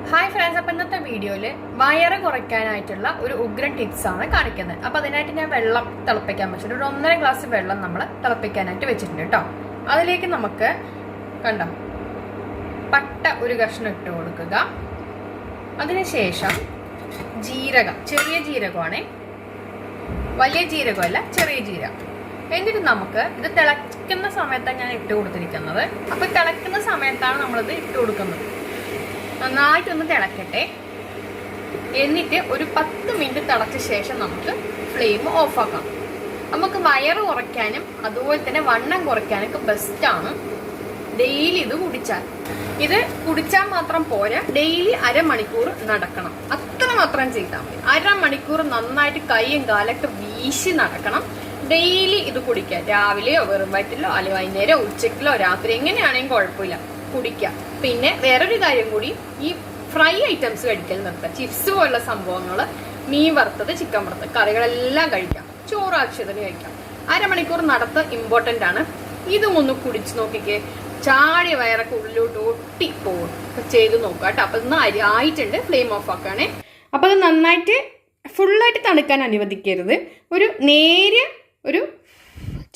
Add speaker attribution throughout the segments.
Speaker 1: Hi friends, അപ്പം ഇന്നത്തെ വീഡിയോയിൽ വയറ് കുറയ്ക്കാനായിട്ടുള്ള ഒരു ഉഗ്രൻ ടിപ്സ് ആണ് കാണിക്കുന്നത്. അപ്പം അതിനായിട്ട് ഞാൻ വെള്ളം തിളപ്പിക്കാൻ വെച്ചിട്ട് ഒരു 1.5 ഗ്ലാസ് വെള്ളം നമ്മൾ തിളപ്പിക്കാനായിട്ട് വെച്ചിട്ടുണ്ട് കേട്ടോ. അതിലേക്ക് നമുക്ക് കണ്ടോ പട്ട ഒരു കഷ്ണം ഇട്ട് കൊടുക്കുക. അതിനുശേഷം ജീരകം, ചെറിയ ജീരകമാണ്, വലിയ ജീരകമല്ല, ചെറിയ ജീരകം. എന്നിട്ട് നമുക്ക് ഇത് തിളക്കുന്ന സമയത്താണ് ഞാൻ ഇട്ട് കൊടുത്തിരിക്കുന്നത്. അപ്പം തിളക്കുന്ന സമയത്താണ് നമ്മളിത് ഇട്ട് കൊടുക്കുന്നത്. നന്നായിട്ടൊന്ന് തിളക്കട്ടെ. എന്നിട്ട് ഒരു 10 മിനിറ്റ് തിളച്ച ശേഷം നമുക്ക് ഫ്ലെയിം ഓഫാക്കാം. നമുക്ക് വയറ് കുറയ്ക്കാനും അതുപോലെ തന്നെ വണ്ണം കുറയ്ക്കാനൊക്കെ ബെസ്റ്റാണ് ഡെയിലി ഇത് കുടിച്ചാൽ. ഇത് കുടിച്ചാൽ മാത്രം പോരാ, ഡെയിലി അരമണിക്കൂർ നടക്കണം. അത്ര മാത്രം ചെയ്താൽ മതി. അരമണിക്കൂർ നന്നായിട്ട് കൈയും കാലൊക്കെ വീശി നടക്കണം. ഡെയിലി ഇത് കുടിക്കുക. രാവിലെയോ വെറും വയറ്റിലോ അല്ലെങ്കിൽ വൈകുന്നേരമോ ഉച്ചക്കിലോ രാത്രി എങ്ങനെയാണെങ്കിലും കുഴപ്പമില്ല, കുടിക്കുക. പിന്നെ വേറൊരു കാര്യം കൂടി, ഈ ഫ്രൈ ഐറ്റംസ് കഴിക്കൽ നിർത്തുക. ചിപ്സ് പോലുള്ള സംഭവങ്ങൾ, മീൻ വറുത്തത്, ചിക്കൻ വറുത്തത്, കറികളെല്ലാം കഴിക്കാം. ചോറ് ആവശ്യത്തിന് കഴിക്കാം. അരമണിക്കൂർ നടത്ത് ഇമ്പോർട്ടൻ്റ് ആണ്. ഇതും ഒന്ന് കുടിച്ച് നോക്കിക്കേ, ചാടിയ വയറൊക്കെ ഉള്ളിലോട്ട് ഒട്ടിപ്പോകും. ചെയ്ത് നോക്കുക കേട്ടോ. അപ്പം ഇന്ന് ആയിട്ടുണ്ട്, ഫ്ലെയിം ഓഫ് ആക്കുകയാണേ. അപ്പം അത് നന്നായിട്ട് ഫുള്ളായിട്ട് തണുക്കാൻ അനുവദിക്കരുത്. ഒരു നേരിയ ഒരു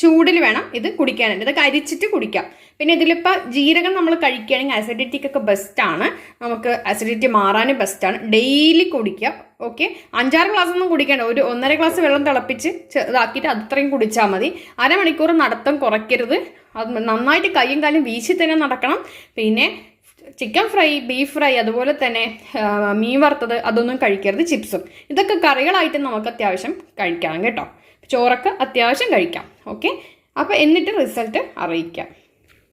Speaker 1: ചൂടിൽ വേണം ഇത് കുടിക്കാനായിട്ട്. ഇതൊക്കെ അരിച്ചിട്ട് കുടിക്കാം. പിന്നെ ഇതിലിപ്പോൾ ജീരകം നമ്മൾ കഴിക്കുകയാണെങ്കിൽ അസിഡിറ്റിക്കൊക്കെ ബെസ്റ്റാണ്. നമുക്ക് അസിഡിറ്റി മാറാനും ബെസ്റ്റാണ്. ഡെയിലി കുടിക്കുക. ഓക്കെ, 5-6 ഗ്ലാസ് ഒന്നും കുടിക്കേണ്ട. ഒരു 1.5 ഗ്ലാസ് വെള്ളം തിളപ്പിച്ച് ഇതാക്കിയിട്ട് അത്രയും കുടിച്ചാൽ മതി. അരമണിക്കൂർ നടത്തം കുറയ്ക്കരുത്. അത് നന്നായിട്ട് കയ്യും കാലും വീശി തന്നെ നടക്കണം. പിന്നെ ചിക്കൻ ഫ്രൈ, ബീഫ് ഫ്രൈ, അതുപോലെ തന്നെ മീൻ വറുത്തത് അതൊന്നും കഴിക്കരുത്. ചിപ്സും ഇതൊക്കെ കറികളായിട്ട് നമുക്ക് അത്യാവശ്യം കഴിക്കാം കേട്ടോ. ചോറൊക്കെ അത്യാവശ്യം കഴിക്കാം. ഓക്കെ, അപ്പോൾ എന്നിട്ട് റിസൾട്ട് അറിയിക്കാം.